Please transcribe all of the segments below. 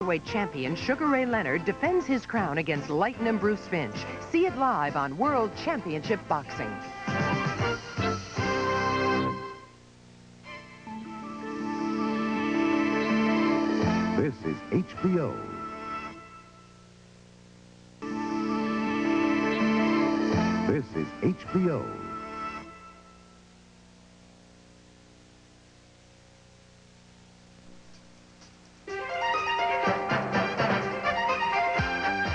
Weight champion Sugar Ray Leonard defends his crown against Lightning Bruce Finch. See it live on World Championship Boxing. This is HBO. This is HBO.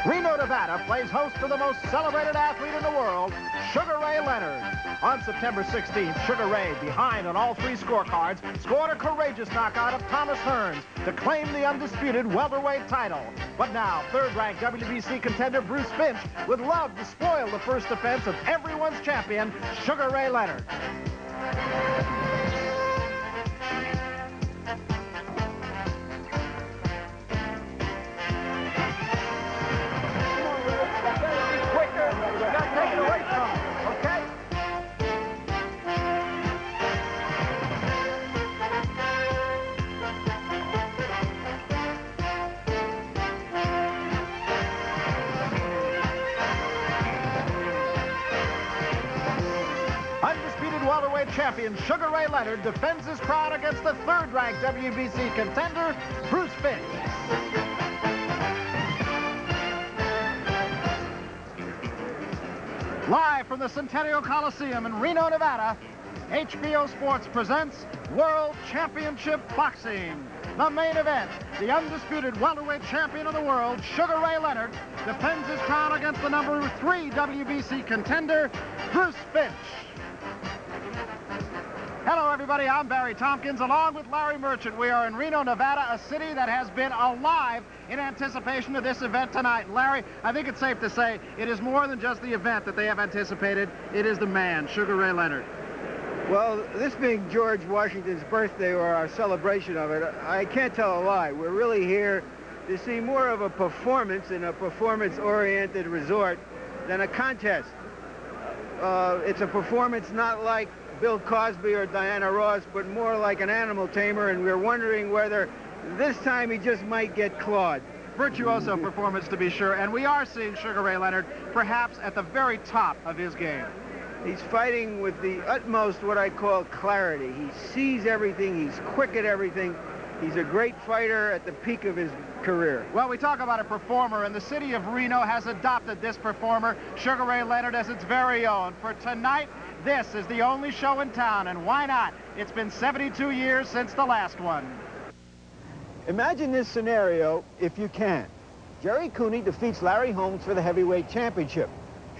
Reno, Nevada plays host to the most celebrated athlete in the world, Sugar Ray Leonard. On September 16th, Sugar Ray, behind on all three scorecards, scored a courageous knockout of Thomas Hearns to claim the undisputed welterweight title. But now, third-ranked WWC contender Bruce Finch would love to spoil the first defense of everyone's champion, Sugar Ray Leonard. Undisputed welterweight champion Sugar Ray Leonard defends his crown against the third-ranked WBC contender, Bruce Finch. Live from the Centennial Coliseum in Reno, Nevada, HBO Sports presents World Championship Boxing. The main event, the undisputed welterweight champion of the world, Sugar Ray Leonard, defends his crown against the number 3 WBC contender, Bruce Finch. Hello, everybody. I'm Barry Tompkins, along with Larry Merchant. We are in Reno, Nevada, a city that has been alive in anticipation of this event tonight. And Larry, I think it's safe to say it is more than just the event that they have anticipated. It is the man, Sugar Ray Leonard. Well, this being George Washington's birthday or our celebration of it, I can't tell a lie. We're really here to see more of a performance in a performance-oriented resort than a contest. It's a performance not like Bill Cosby or Diana Ross, but more like an animal tamer, and we're wondering whether this time he just might get clawed. Virtuoso performance, to be sure, and we are seeing Sugar Ray Leonard perhaps at the very top of his game. He's fighting with the utmost what I call clarity. He sees everything, he's quick at everything. He's a great fighter at the peak of his career. Well, we talk about a performer, and the city of Reno has adopted this performer, Sugar Ray Leonard, as its very own. For tonight, this is the only show in town, and why not? It's been 72 years since the last one. Imagine this scenario if you can. Jerry Cooney defeats Larry Holmes for the heavyweight championship.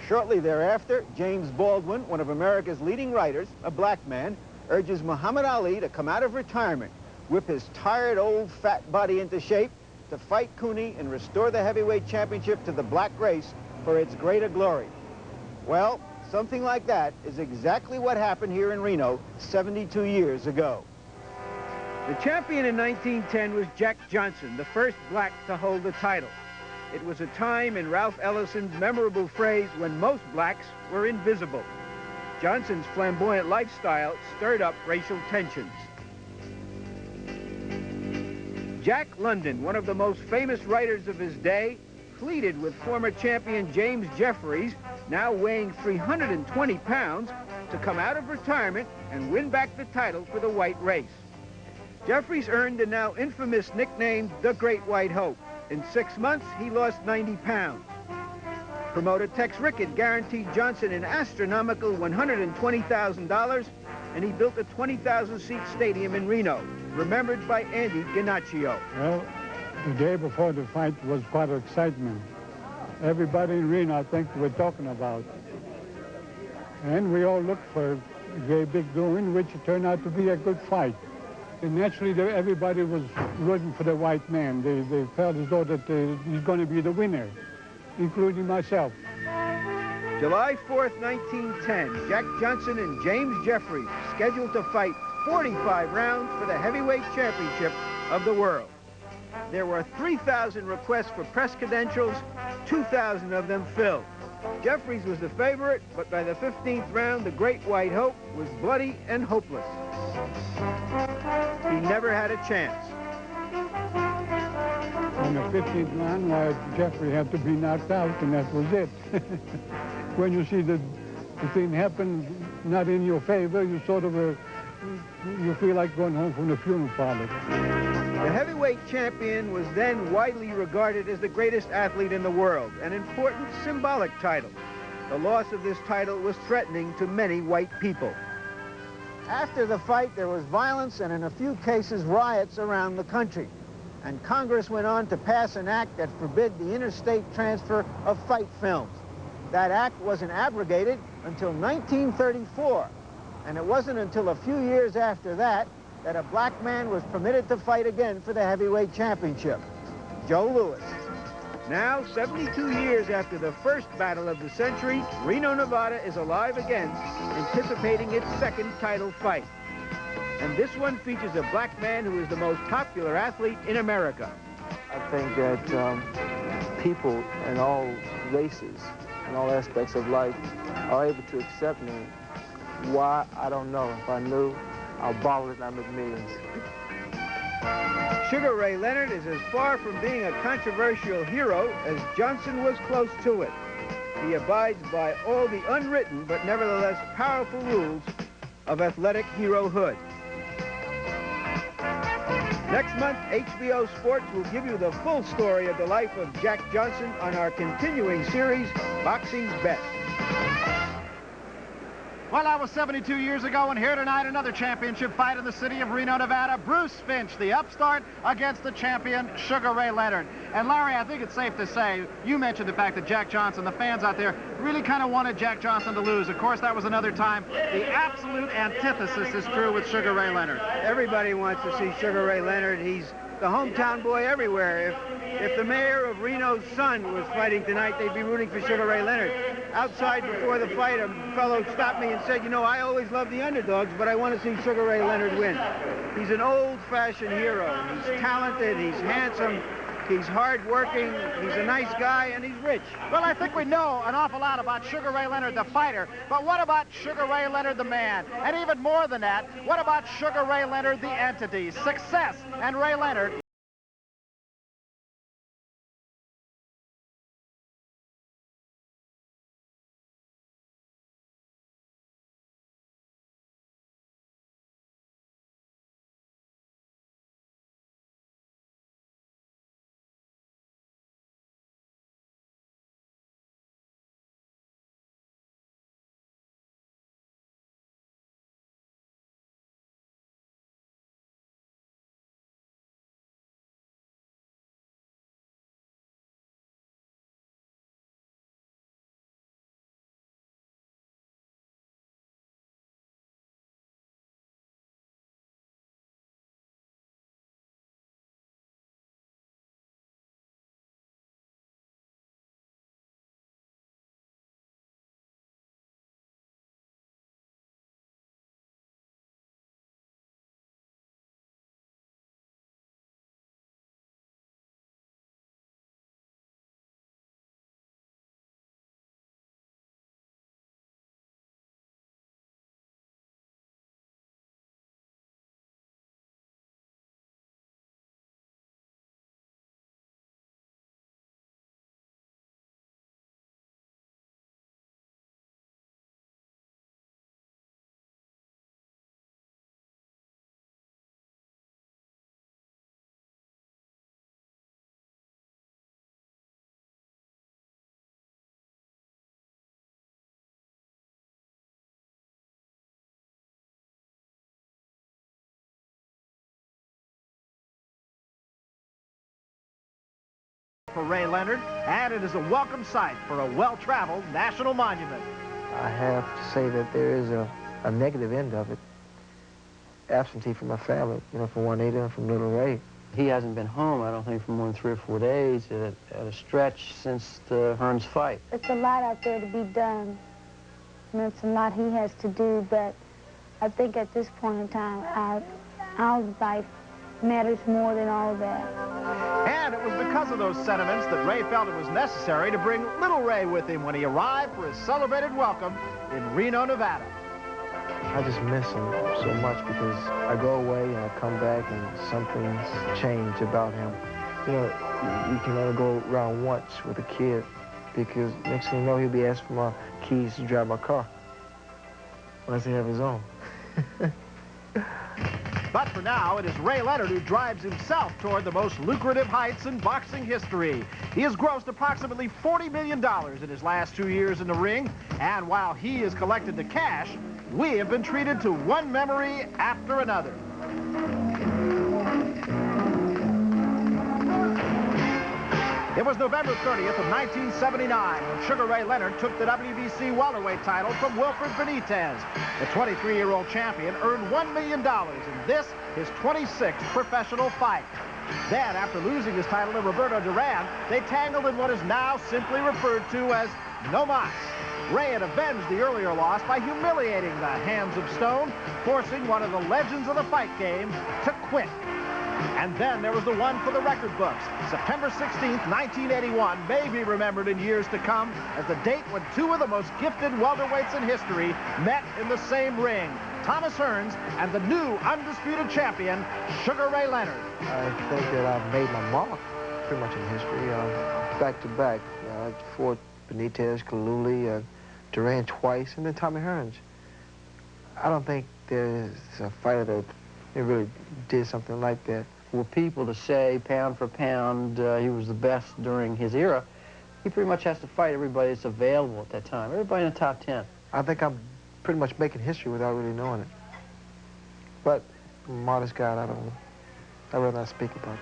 Shortly thereafter, James Baldwin, one of America's leading writers, a black man, urges Muhammad Ali to come out of retirement, whip his tired old fat body into shape to fight Cooney and restore the heavyweight championship to the black race for its greater glory. Well, something like that is exactly what happened here in Reno 72 years ago. The champion in 1910 was Jack Johnson, the first black to hold the title. It was a time, in Ralph Ellison's memorable phrase, when most blacks were invisible. Johnson's flamboyant lifestyle stirred up racial tensions. Jack London, one of the most famous writers of his day, pleaded with former champion James Jeffries, now weighing 320 pounds, to come out of retirement and win back the title for the white race. Jeffries earned the now infamous nickname, the Great White Hope. In 6 months, he lost 90 pounds. Promoter Tex Rickett guaranteed Johnson an astronomical $120,000, and he built a 20,000-seat stadium in Reno, remembered by Andy Ganaccio. Well, the day before the fight was quite an excitement. Everybody in Reno, I think, we're talking about. And we all looked for a very big doing, which turned out to be a good fight. And naturally, everybody was rooting for the white man. They felt as though that he's going to be the winner, including myself. July 4th, 1910, Jack Johnson and James Jeffries scheduled to fight 45 rounds for the heavyweight championship of the world. There were 3,000 requests for press credentials, 2,000 of them filled. Jeffries was the favorite, but by the 15th round, the Great White Hope was bloody and hopeless. He never had a chance. on the 15th round, why Jeffrey had to be knocked out, and that was it. When you see the thing happen not in your favor, you sort of you feel like going home from the funeral parlor. The heavyweight champion was then widely regarded as the greatest athlete in the world, an important symbolic title. The loss of this title was threatening to many white people. After the fight, there was violence and in a few cases riots around the country. And Congress went on to pass an act that forbid the interstate transfer of fight films. That act wasn't abrogated until 1934. And it wasn't until a few years after that that a black man was permitted to fight again for the heavyweight championship, Joe Louis. Now, 72 years after the first battle of the century, Reno, Nevada is alive again, anticipating its second title fight. And this one features a black man who is the most popular athlete in America. I think that people in all races and all aspects of life are able to accept me. Why, I don't know. If I knew, I'll bottle it and I'll make millions. Sugar Ray Leonard is as far from being a controversial hero as Johnson was close to it. He abides by all the unwritten but nevertheless powerful rules of athletic herohood. Next month, HBO Sports will give you the full story of the life of Jack Johnson on our continuing series, Boxing's Best. Well, that was 72 years ago, and here tonight, another championship fight in the city of Reno, Nevada. Bruce Finch, the upstart, against the champion, Sugar Ray Leonard. And Larry, I think it's safe to say, you mentioned the fact that Jack Johnson, the fans out there, really kind of wanted Jack Johnson to lose. Of course, that was another time. The absolute antithesis is true with Sugar Ray Leonard. Everybody wants to see Sugar Ray Leonard. He's the hometown boy everywhere. If the mayor of Reno's son was fighting tonight, they'd be rooting for Sugar Ray Leonard. Outside before the fight, a fellow stopped me and said, you know, I always love the underdogs, but I want to see Sugar Ray Leonard win. He's an old-fashioned hero. He's talented, he's handsome, he's hard-working, he's a nice guy, and he's rich. Well, I think we know an awful lot about Sugar Ray Leonard, the fighter, but what about Sugar Ray Leonard, the man? And even more than that, what about Sugar Ray Leonard, the entity? Success and Ray Leonard. For Ray Leonard, and it is a welcome sight for a well-traveled national monument. I have to say that there is a negative end of it. Absentee from my family, you know, from Juanita and from little Ray. He hasn't been home, I don't think, for more than 3 or 4 days at a stretch since the Hearns fight. It's a lot out there to be done. And it's a lot he has to do, but I think at this point in time, our life matters more than all that. And it was because of those sentiments that Ray felt it was necessary to bring little Ray with him when he arrived for his celebrated welcome in Reno, Nevada. I just miss him so much because I go away and I come back and something's changed about him. You know, you can only go around once with a kid because next thing you know, he'll be asking for my keys to drive my car unless he have his own. But for now, it is Ray Leonard who drives himself toward the most lucrative heights in boxing history. He has grossed approximately $40 million in his last 2 years in the ring, and while he has collected the cash, we have been treated to one memory after another. It was November 30th of 1979 when Sugar Ray Leonard took the WWC welterweight title from Wilfred Benitez. The 23-year-old champion earned $1 million in this, his 26th professional fight. Then, after losing his title to Roberto Duran, they tangled in what is now simply referred to as no mas. Ray had avenged the earlier loss by humiliating the Hands of Stone, forcing one of the legends of the fight game to quit. And then there was the one for the record books. September 16th, 1981 may be remembered in years to come as the date when two of the most gifted welterweights in history met in the same ring. Thomas Hearns and the new undisputed champion, Sugar Ray Leonard. I think that I've made my mark pretty much in history. Back to back. I fought Benitez, Kaluli, Duran twice, and then Tommy Hearns. I don't think there's a fighter that really did something like that. For people to say pound for pound he was the best during his era, he pretty much has to fight everybody that's available at that time, everybody in the top 10. I think I'm pretty much making history without really knowing it. But I'm a modest guy, I'd rather not speak about it.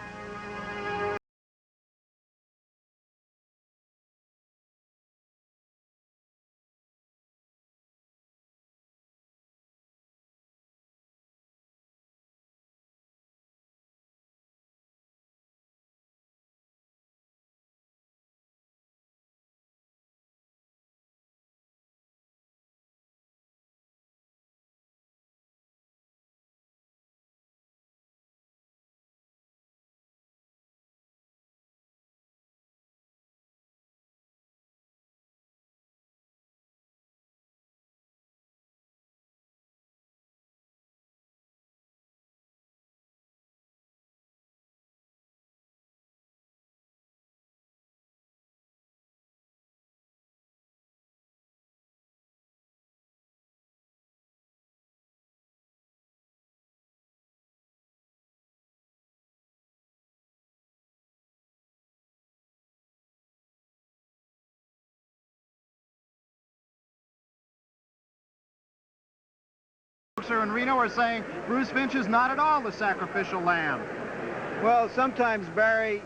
In Reno are saying Bruce Finch is not at all the sacrificial lamb. Well, sometimes, Barry,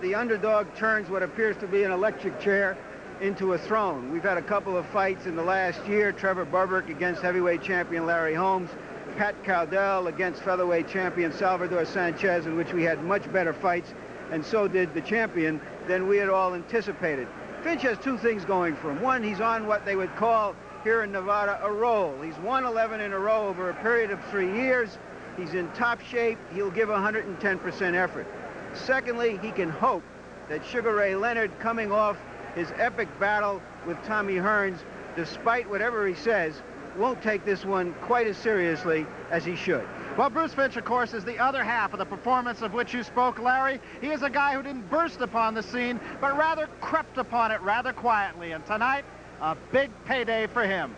the underdog turns what appears to be an electric chair into a throne. We've had a couple of fights in the last year. Trevor Burbick against heavyweight champion Larry Holmes. Pat Cowdell against featherweight champion Salvador Sanchez, in which we had much better fights, and so did the champion, than we had all anticipated. Finch has two things going for him. One, he's on what they would call here in Nevada a roll. He's won 11 in a row over a period of 3 years. He's in top shape. He'll give 110% effort. Secondly, he can hope that Sugar Ray Leonard, coming off his epic battle with Tommy Hearns, despite whatever he says, won't take this one quite as seriously as he should. Well, Bruce Finch, of course, is the other half of the performance of which you spoke, Larry. He is a guy who didn't burst upon the scene, but rather crept upon it rather quietly. And tonight, a big payday for him.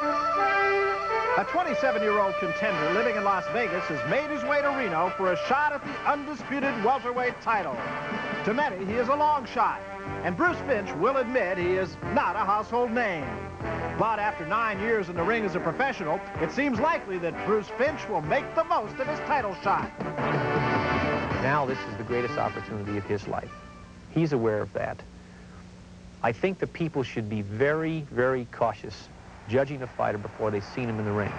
A 27-year-old contender living in Las Vegas has made his way to Reno for a shot at the undisputed welterweight title. To many, he is a long shot, and Bruce Finch will admit he is not a household name. But after 9 years in the ring as a professional, it seems likely that Bruce Finch will make the most of his title shot. Now this is the greatest opportunity of his life. He's aware of that. I think the people should be very, very cautious judging a fighter before they've seen him in the ring.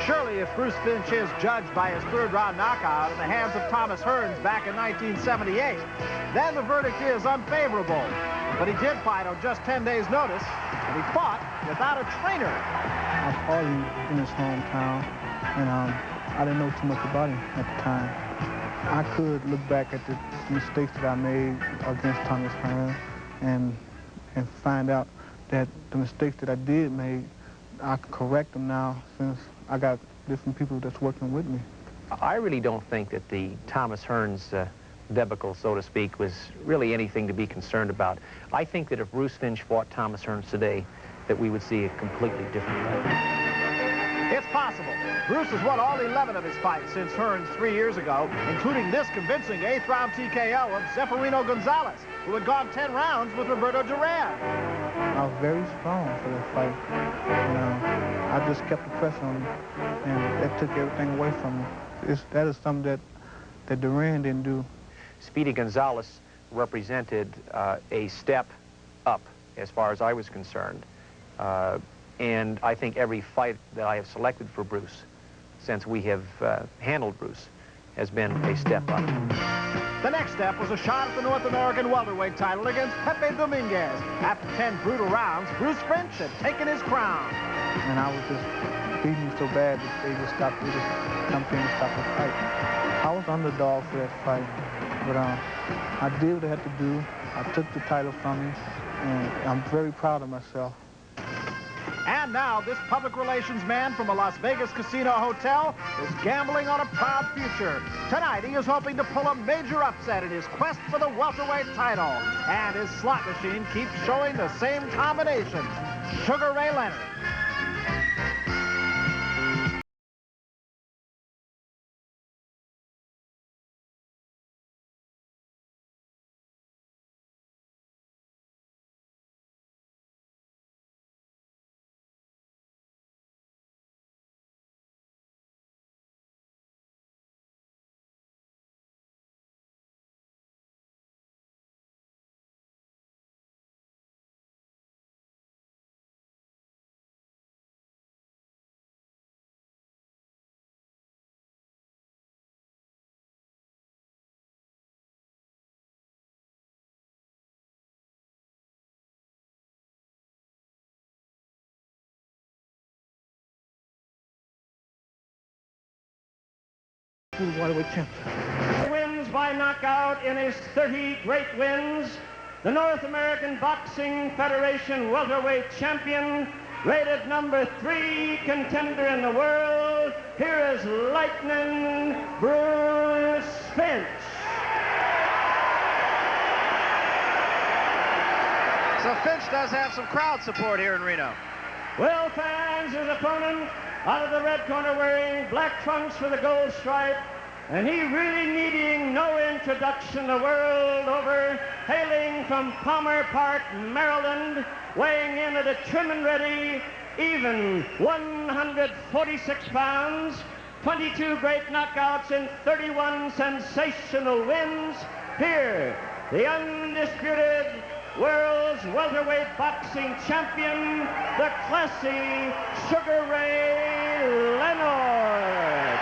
Surely if Bruce Finch is judged by his third-round knockout in the hands of Thomas Hearns back in 1978, then the verdict is unfavorable. But he did fight on just 10 days' notice, and he fought without a trainer. I fought him in his hometown, and I didn't know too much about him at the time. I could look back at the mistakes that I made against Thomas Hearns and find out that the mistakes that I did make, I can correct them now since I got different people that's working with me. I really don't think that the Thomas Hearns debacle, so to speak, was really anything to be concerned about. I think that if Bruce Finch fought Thomas Hearns today, that we would see a completely different fight. It's possible. Bruce has won all 11 of his fights since Hearns 3 years ago, including this convincing 8th-round TKO of Zeferino Gonzalez, who had gone 10 rounds with Roberto Duran. I was very strong for that fight. And, I just kept the pressure on him, and that took everything away from me. That is something that Duran didn't do. Speedy Gonzalez represented a step up as far as I was concerned. And I think every fight that I have selected for Bruce, since we have handled Bruce, has been a step up. The next step was a shot at the North American welterweight title against Pepe Dominguez. After 10 brutal rounds, Bruce Finch had taken his crown. And I was just beating so bad that they just jumped in and stopped the fight. I was underdog for that fight, but I did what I had to do. I took the title from him, and I'm very proud of myself. And now this public relations man from a Las Vegas casino hotel is gambling on a proud future. Tonight he is hoping to pull a major upset in his quest for the welterweight title. And his slot machine keeps showing the same combination, Sugar Ray Leonard. Wins by knockout in his 30 great wins, the North American Boxing Federation welterweight champion, rated number 3 contender in the world. Here is Lightning Bruce Finch. So Finch does have some crowd support here in Reno. Well, fans, his opponent out of the red corner wearing black trunks with a gold stripe, and he really needing no introduction the world over, hailing from Palmer Park, Maryland, weighing in at a trim and ready, even 146 pounds, 22 great knockouts and 31 sensational wins. Here, the undisputed world's welterweight boxing champion, the classy Sugar Ray Leonard.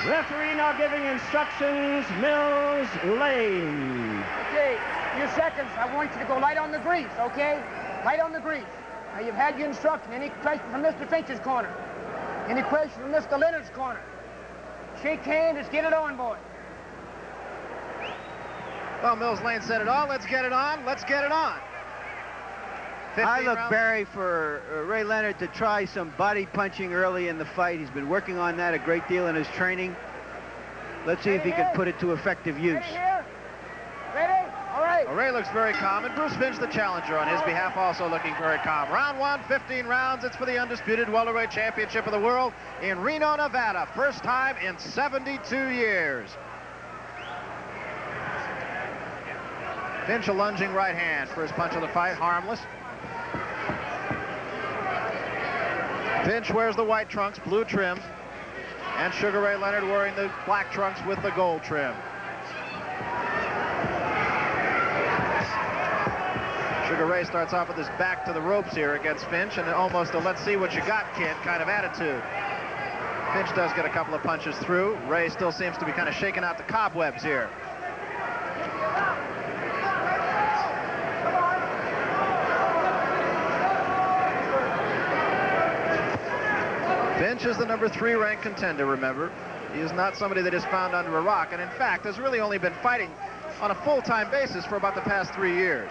Referee now giving instructions, Mills Lane. Okay, few seconds. I want you to go light on the grease, okay? Light on the grease. Now, you've had your instruction. Any question from Mr. Finch's corner? Any question from Mr. Leonard's corner? Shake hands, let's get it on, boys. Well, Mills Lane said it all. Let's get it on. Let's get it on. I look, Barry, for Ray Leonard to try some body punching early in the fight. He's been working on that a great deal in his training. Let's see if he can put it to effective use. Ready here? Ready? All right. Well, Ray looks very calm, and Bruce Finch, the challenger, on his behalf, also looking very calm. Round 1, 15 rounds. It's for the undisputed welterweight championship of the world in Reno, Nevada. First time in 72 years. Finch a lunging right hand. First punch of the fight, harmless. Finch wears the white trunks, blue trim, and Sugar Ray Leonard wearing the black trunks with the gold trim. Sugar Ray starts off with his back to the ropes here against Finch, and almost a let's see what you got, kid, kind of attitude. Finch does get a couple of punches through. Ray still seems to be kind of shaking out the cobwebs here. Finch is the number 3 ranked contender, remember. He is not somebody that is found under a rock, and in fact has really only been fighting on a full-time basis for about the past 3 years.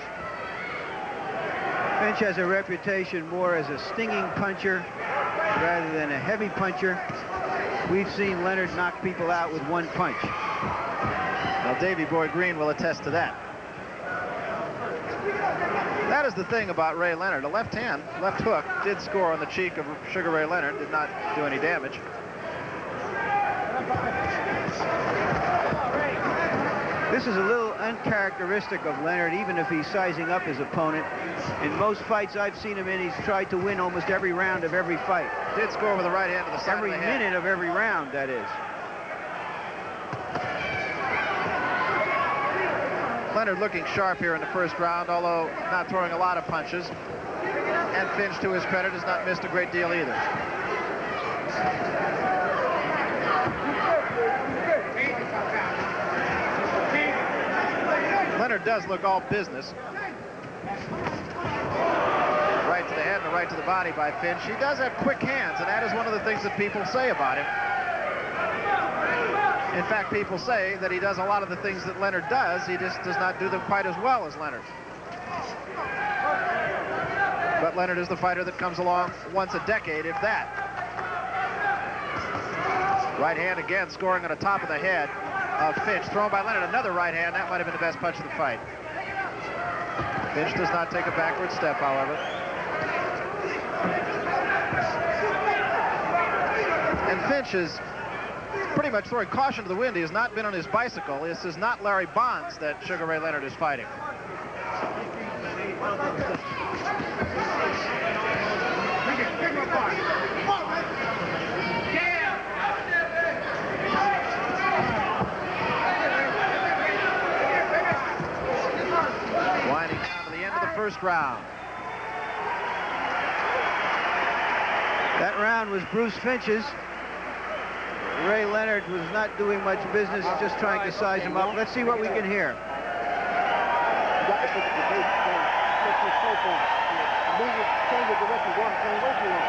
Finch has a reputation more as a stinging puncher rather than a heavy puncher. We've seen Leonard knock people out with one punch. Well, Davy Boy Green will attest to that. That is the thing about Ray Leonard. A left hook did score on the cheek of Sugar Ray Leonard, did not do any damage. This is a little uncharacteristic of Leonard, even if he's sizing up his opponent. In most fights I've seen him in, he's tried to win almost every round of every fight. Did score with the right hand to the side every of the head. minute of every round, that is. Leonard looking sharp here in the first round, although not throwing a lot of punches. And Finch, to his credit, has not missed a great deal either. Leonard does look all business. Right to the head and a right to the body by Finch. He does have quick hands, and that is one of the things that people say about him. In fact, people say that he does a lot of the things that Leonard does. He just does not do them quite as well as Leonard. But Leonard is the fighter that comes along once a decade, if that. Right hand again, scoring on the top of the head of Finch. Thrown by Leonard, another right hand. That might have been the best punch of the fight. Finch does not take a backward step, however. And Finch is pretty much throwing caution to the wind. He has not been on his bicycle. This is not Larry Bonds that Sugar Ray Leonard is fighting. Winding down to the end of the first round. That round was Bruce Finch's. Ray Leonard was not doing much business, just trying to size him up. Let's see what we can hear. Change the direction you want, same way you want.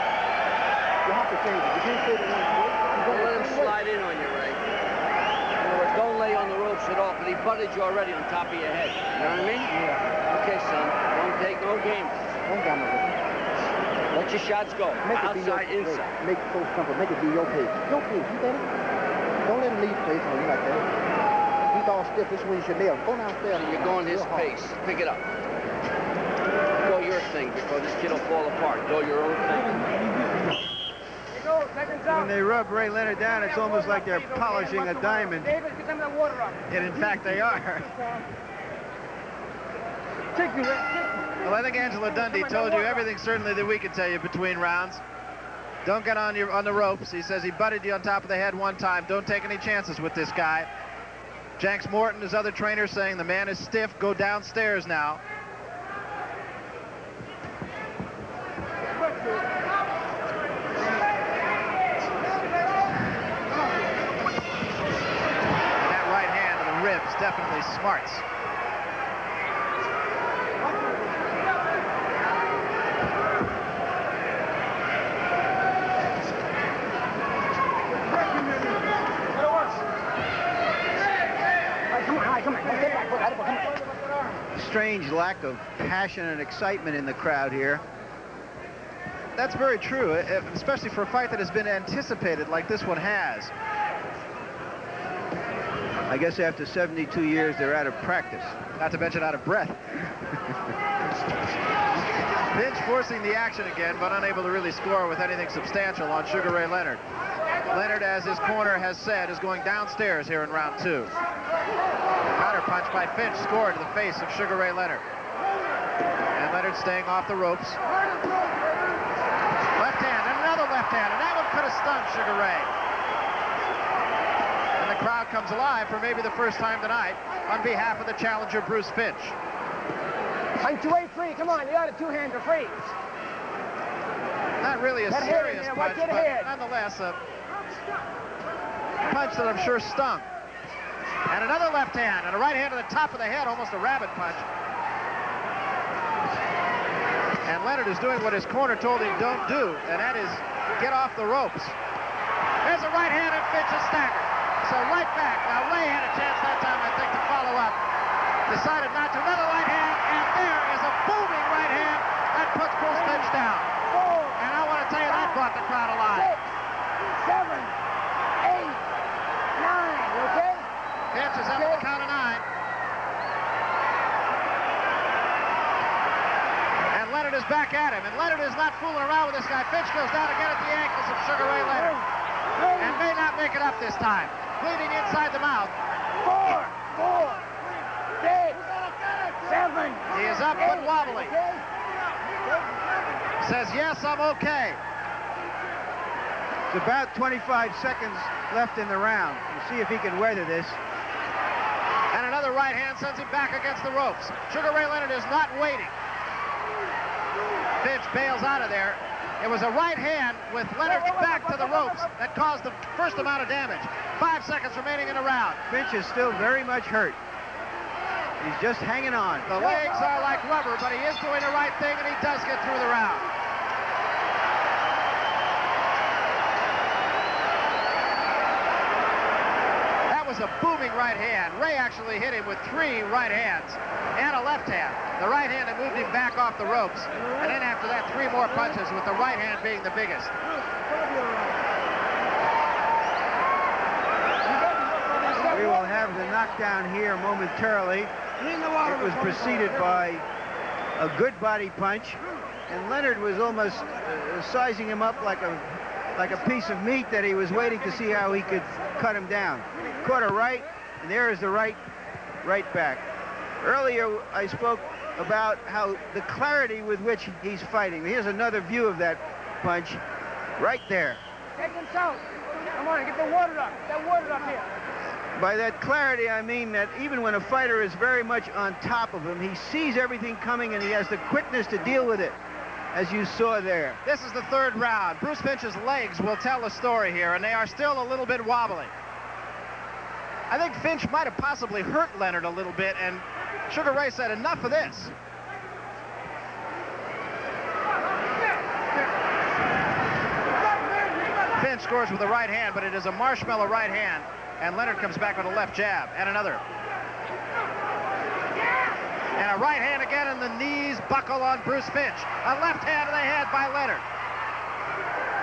You have to change it. You can't stay the one way. Don't let him slide in on you, Ray. In other words, don't lay on the ropes at all, but he butted you already on top of your head. You know what I mean? Yeah. Okay, son. Don't take no games. Don't gamble with it. Let your shots go. Make it outside, be your, inside. Make it so simple. Make it be your pace. Your pace. You get it? Don't let him leave pace on you like that. He's all stiff. This is when you should nail him. Go downstairs. And you're going his pace. Pick it up. Go your thing, because this kid will fall apart. Go your own thing. When they rub Ray Leonard down, it's almost like they're polishing a diamond. And in fact, they are. Well, I think Angela Dundee told you everything certainly that we could tell you between rounds. Don't get on the ropes. He says he butted you on top of the head one time. Don't take any chances with this guy. Janks Morton, his other trainer, saying the man is stiff. Go downstairs now. That right hand to the ribs definitely smarts. Strange lack of passion and excitement in the crowd here. That's very true, especially for a fight that has been anticipated like this one has. I guess after 72 years, they're out of practice. Not to mention out of breath. Finch forcing the action again, but unable to really score with anything substantial on Sugar Ray Leonard. Leonard, as his corner has said, is going downstairs here in round two. Counter punch by Finch scored to the face of Sugar Ray Leonard. And Leonard staying off the ropes. Left hand, and another left hand, and that one could have stunned Sugar Ray. And the crowd comes alive for maybe the first time tonight on behalf of the challenger, Bruce Finch. Punch away free, come on, the other two hands are free. Not really a serious punch, but nonetheless a punch that I'm sure stung. And another left hand, and a right hand to the top of the head, almost a rabbit punch. And Leonard is doing what his corner told him don't do, and that is get off the ropes. There's a right hand, and Finch is staggered. So right back. Now Ray had a chance that time, I think, to follow up. Decided not to. Another right hand, and there is a booming right hand that puts Bruce Finch down. And I want to tell you, that brought the crowd alive. 6, 7, 8, 9, you okay? Finch is up at the count of 9. And Leonard is back at him, and Leonard is not fooling around with this guy. Finch goes down again at the ankles of Sugar Ray Leonard, and may not make it up this time. Bleeding inside the mouth. 4, 6, 7. He is up but wobbly. Says, yes, I'm okay. It's about 25 seconds left in the round. We'll see if he can weather this. And another right hand sends him back against the ropes. Sugar Ray Leonard is not waiting. Finch bails out of there. It was a right hand with Leonard's back to the ropes that caused the first amount of damage. 5 seconds remaining in the round. Finch is still very much hurt. He's just hanging on. The legs are like rubber, but he is doing the right thing, and he does get through the round. That was a booming right hand. Ray actually hit him with 3 right hands and a left hand. The right hand that moved him back off the ropes. And then after that, 3 more punches, with the right hand being the biggest. We will have the knockdown here momentarily. It was preceded by a good body punch, and Leonard was almost sizing him up like a piece of meat that he was waiting to see how he could cut him down. Caught a right, and there is the right back. Earlier, I spoke about how the clarity with which he's fighting. Here's another view of that punch right there. Take him south. Come on, get the water up. Get that water up here. By that clarity, I mean that even when a fighter is very much on top of him, he sees everything coming and he has the quickness to deal with it, as you saw there. This is the 3rd round. Bruce Finch's legs will tell the story here, and they are still a little bit wobbly. I think Finch might have possibly hurt Leonard a little bit, and Sugar Ray said, enough of this. Finch scores with the right hand, but it is a marshmallow right hand. And Leonard comes back with a left jab, and another. And a right hand again, and the knees buckle on Bruce Finch. A left hand to the head by Leonard.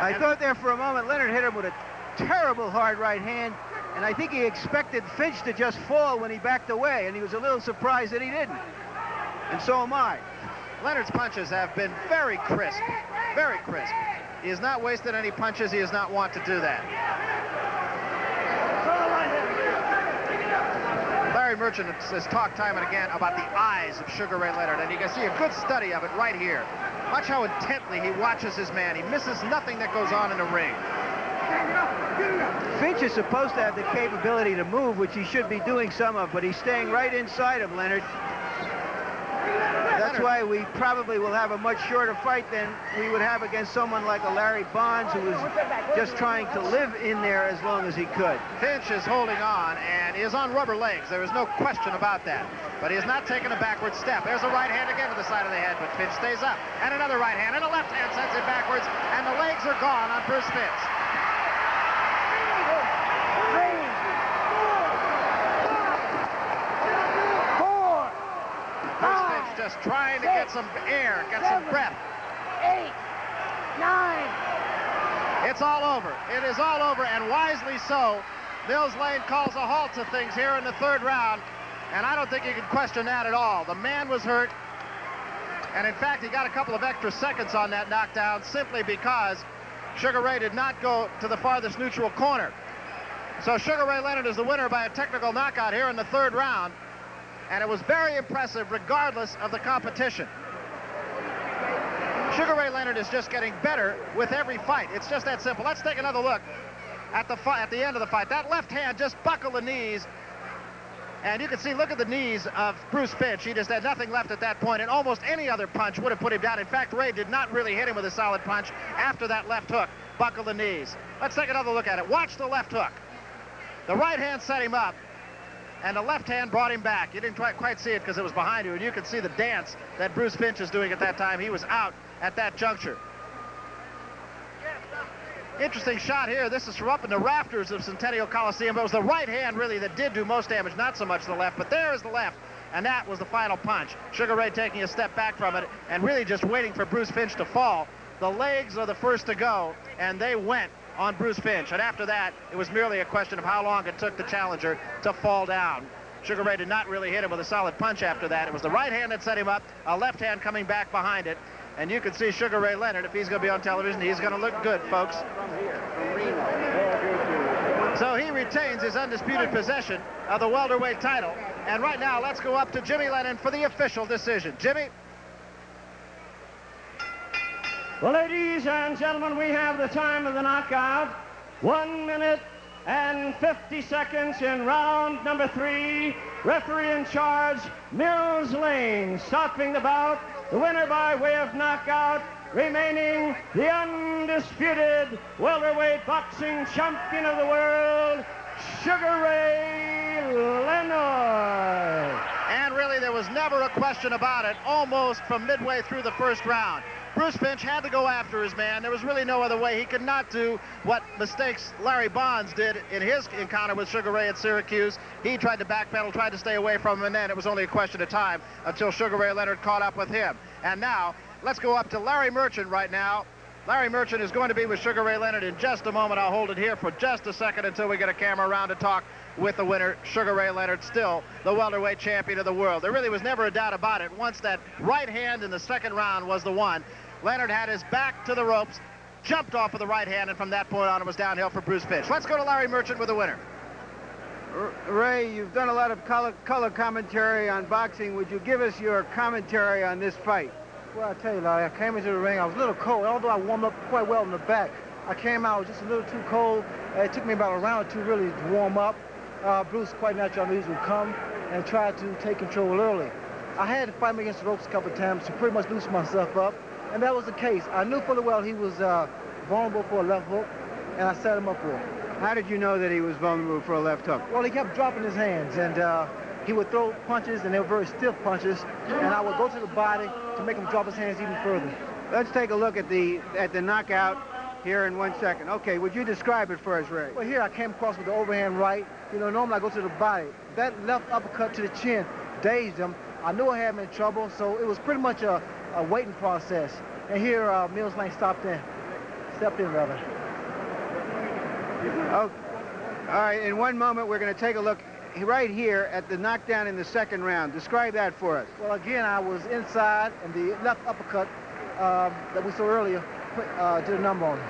I thought there for a moment Leonard hit him with a terrible hard right hand, and I think he expected Finch to just fall when he backed away, and he was a little surprised that he didn't. And so am I. Leonard's punches have been very crisp, very crisp. He has not wasted any punches. He does not want to do that. Larry Merchant has talked time and again about the eyes of Sugar Ray Leonard, and you can see a good study of it right here. Watch how intently he watches his man. He misses nothing that goes on in the ring. Finch is supposed to have the capability to move, which he should be doing some of, but he's staying right inside of Leonard. That's why we probably will have a much shorter fight than we would have against someone like a Larry Bonds, who was just trying to live in there as long as he could. Finch is holding on and is on rubber legs. There is no question about that. But he has not taken a backward step. There's a right hand again to the side of the head, but Finch stays up. And another right hand, and a left hand sends it backwards, and the legs are gone on Bruce Finch. Just trying to get some air, get some breath. 8, 9. It's all over. It is all over, and wisely so. Mills Lane calls a halt to things here in the 3rd round, and I don't think you can question that at all. The man was hurt, and in fact, he got a couple of extra seconds on that knockdown simply because Sugar Ray did not go to the farthest neutral corner. So Sugar Ray Leonard is the winner by a technical knockout here in the 3rd round. And it was very impressive regardless of the competition. Sugar Ray Leonard is just getting better with every fight. It's just that simple. Let's take another look at the end of the fight. That left hand just buckled the knees. And you can see, look at the knees of Bruce Finch. He just had nothing left at that point, and almost any other punch would have put him down. In fact, Ray did not really hit him with a solid punch after that left hook. Buckled the knees. Let's take another look at it. Watch the left hook. The right hand set him up, and the left hand brought him back. You didn't quite see it because it was behind you, and you can see the dance that Bruce Finch is doing at that time. He was out at that juncture. Interesting shot here. This is from up in the rafters of Centennial Coliseum. But it was the right hand, really, that did do most damage, not so much the left. But there is the left, and that was the final punch. Sugar Ray taking a step back from it and really just waiting for Bruce Finch to fall the legs are the first to go, and they went on Bruce Finch. And after that, it was merely a question of how long it took the challenger to fall down. Sugar Ray did not really hit him with a solid punch after that. It was the right hand that set him up, a left hand coming back behind it. And you can see Sugar Ray Leonard, if he's going to be on television, he's going to look good, folks. So he retains his undisputed possession of the welterweight title. And right now, let's go up to Jimmy Lennon for the official decision. Jimmy? Well, ladies and gentlemen, we have the time of the knockout. 1 minute and 50 seconds in round number 3. Referee in charge, Mills Lane, stopping the bout. The winner by way of knockout, remaining the undisputed welterweight boxing champion of the world, Sugar Ray Leonard. And really, there was never a question about it, almost from midway through the first round. Bruce Finch had to go after his man. There was really no other way. He could not do what mistakes Larry Bonds did in his encounter with Sugar Ray at Syracuse. He tried to backpedal, tried to stay away from him, and then it was only a question of time until Sugar Ray Leonard caught up with him. And now, let's go up to Larry Merchant right now. Larry Merchant is going to be with Sugar Ray Leonard in just a moment. I'll hold it here for just a second until we get a camera around to talk with the winner, Sugar Ray Leonard, still the welterweight champion of the world. There really was never a doubt about it. Once that right hand in the second round was the one, Leonard had his back to the ropes, jumped off of the right hand, and from that point on, it was downhill for Bruce Finch. Let's go to Larry Merchant with the winner. Ray, you've done a lot of color commentary on boxing. Would you give us your commentary on this fight? Well, I tell you, Larry, I came into the ring. I was a little cold, although I warmed up quite well in the back. I came out just a little too cold. It took me about a round or two really to warm up. Bruce, quite naturally, would come and try to take control early. I had to fight him against the ropes a couple of times to pretty much loosen myself up, and that was the case. I knew fully well he was vulnerable for a left hook, and I set him up for it. How did you know that he was vulnerable for a left hook? Well, he kept dropping his hands, and he would throw punches, and they were very stiff punches, and I would go to the body to make him drop his hands even further. Let's take a look at the knockout here in 1 second. Okay, would you describe it for us, Ray? Well, here I came across with the overhand right. You know, normally I go to the body. That left uppercut to the chin dazed him. I knew I had him in trouble, so it was pretty much a waiting process. And here, Mills Lane stepped in, rather. Oh, all right, in 1 moment, we're going to take a look right here at the knockdown in the second round. Describe that for us. Well, again, I was inside, and the left uppercut that we saw earlier did a number on him.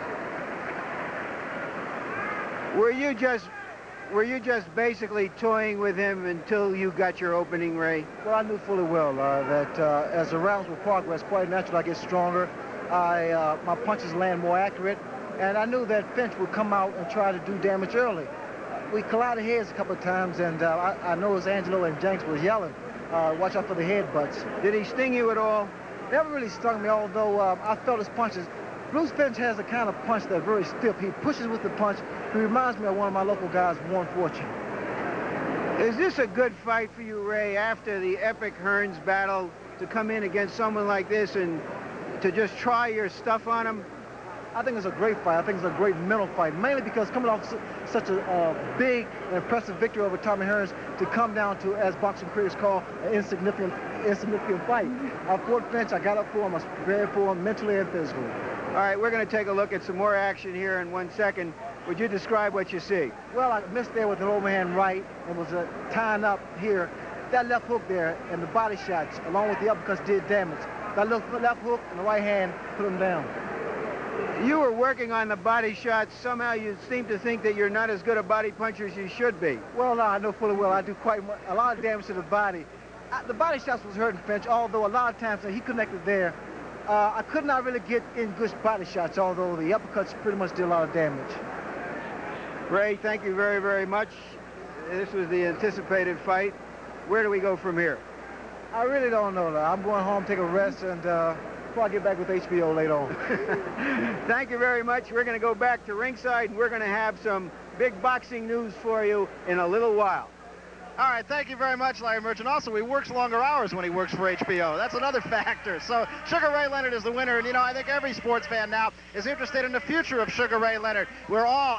Were you just basically toying with him until you got your opening, Ray? Well, I knew fully well that as the rounds would progress, quite naturally I get stronger. My punches land more accurate, and I knew that Finch would come out and try to do damage early. We collided heads a couple of times, and I noticed Angelo and Jenks was yelling, watch out for the headbutts. Did he sting you at all? Never really stung me, although I felt his punches. Bruce Finch has a kind of punch that's very stiff. He pushes with the punch. He reminds me of one of my local guys, Warren Fortune. Is this a good fight for you, Ray, after the epic Hearns battle, to come in against someone like this and to just try your stuff on him? I think it's a great fight. I think it's a great mental fight, mainly because coming off such a big and impressive victory over Tommy Hearns to come down to, as boxing critics call, an insignificant fight. I fought Finch. I got up for him. I was prepared for him mentally and physically. All right, we're going to take a look at some more action here in 1 second. Would you describe what you see? Well, I missed there with an overhand right and was tying up here. That left hook there and the body shots, along with the uppercuts, did damage. That left hook and the right hand put him down. You were working on the body shots. Somehow you seem to think that you're not as good a body puncher as you should be. Well, no, I know fully well I do quite a lot of damage to the body. The body shots was hurting Finch, although a lot of times he connected there. I could not really get in good body shots, although the uppercuts pretty much did a lot of damage. Ray, thank you very, very much. This was the anticipated fight. Where do we go from here? I really don't know. I'm going home, take a rest, and before I get back with HBO later on. Thank you very much. We're going to go back to ringside, and we're going to have some big boxing news for you in a little while. All right, thank you very much, Larry Merchant. Also, he works longer hours when he works for HBO. That's another factor. So Sugar Ray Leonard is the winner, and, you know, I think every sports fan now is interested in the future of Sugar Ray Leonard. We're all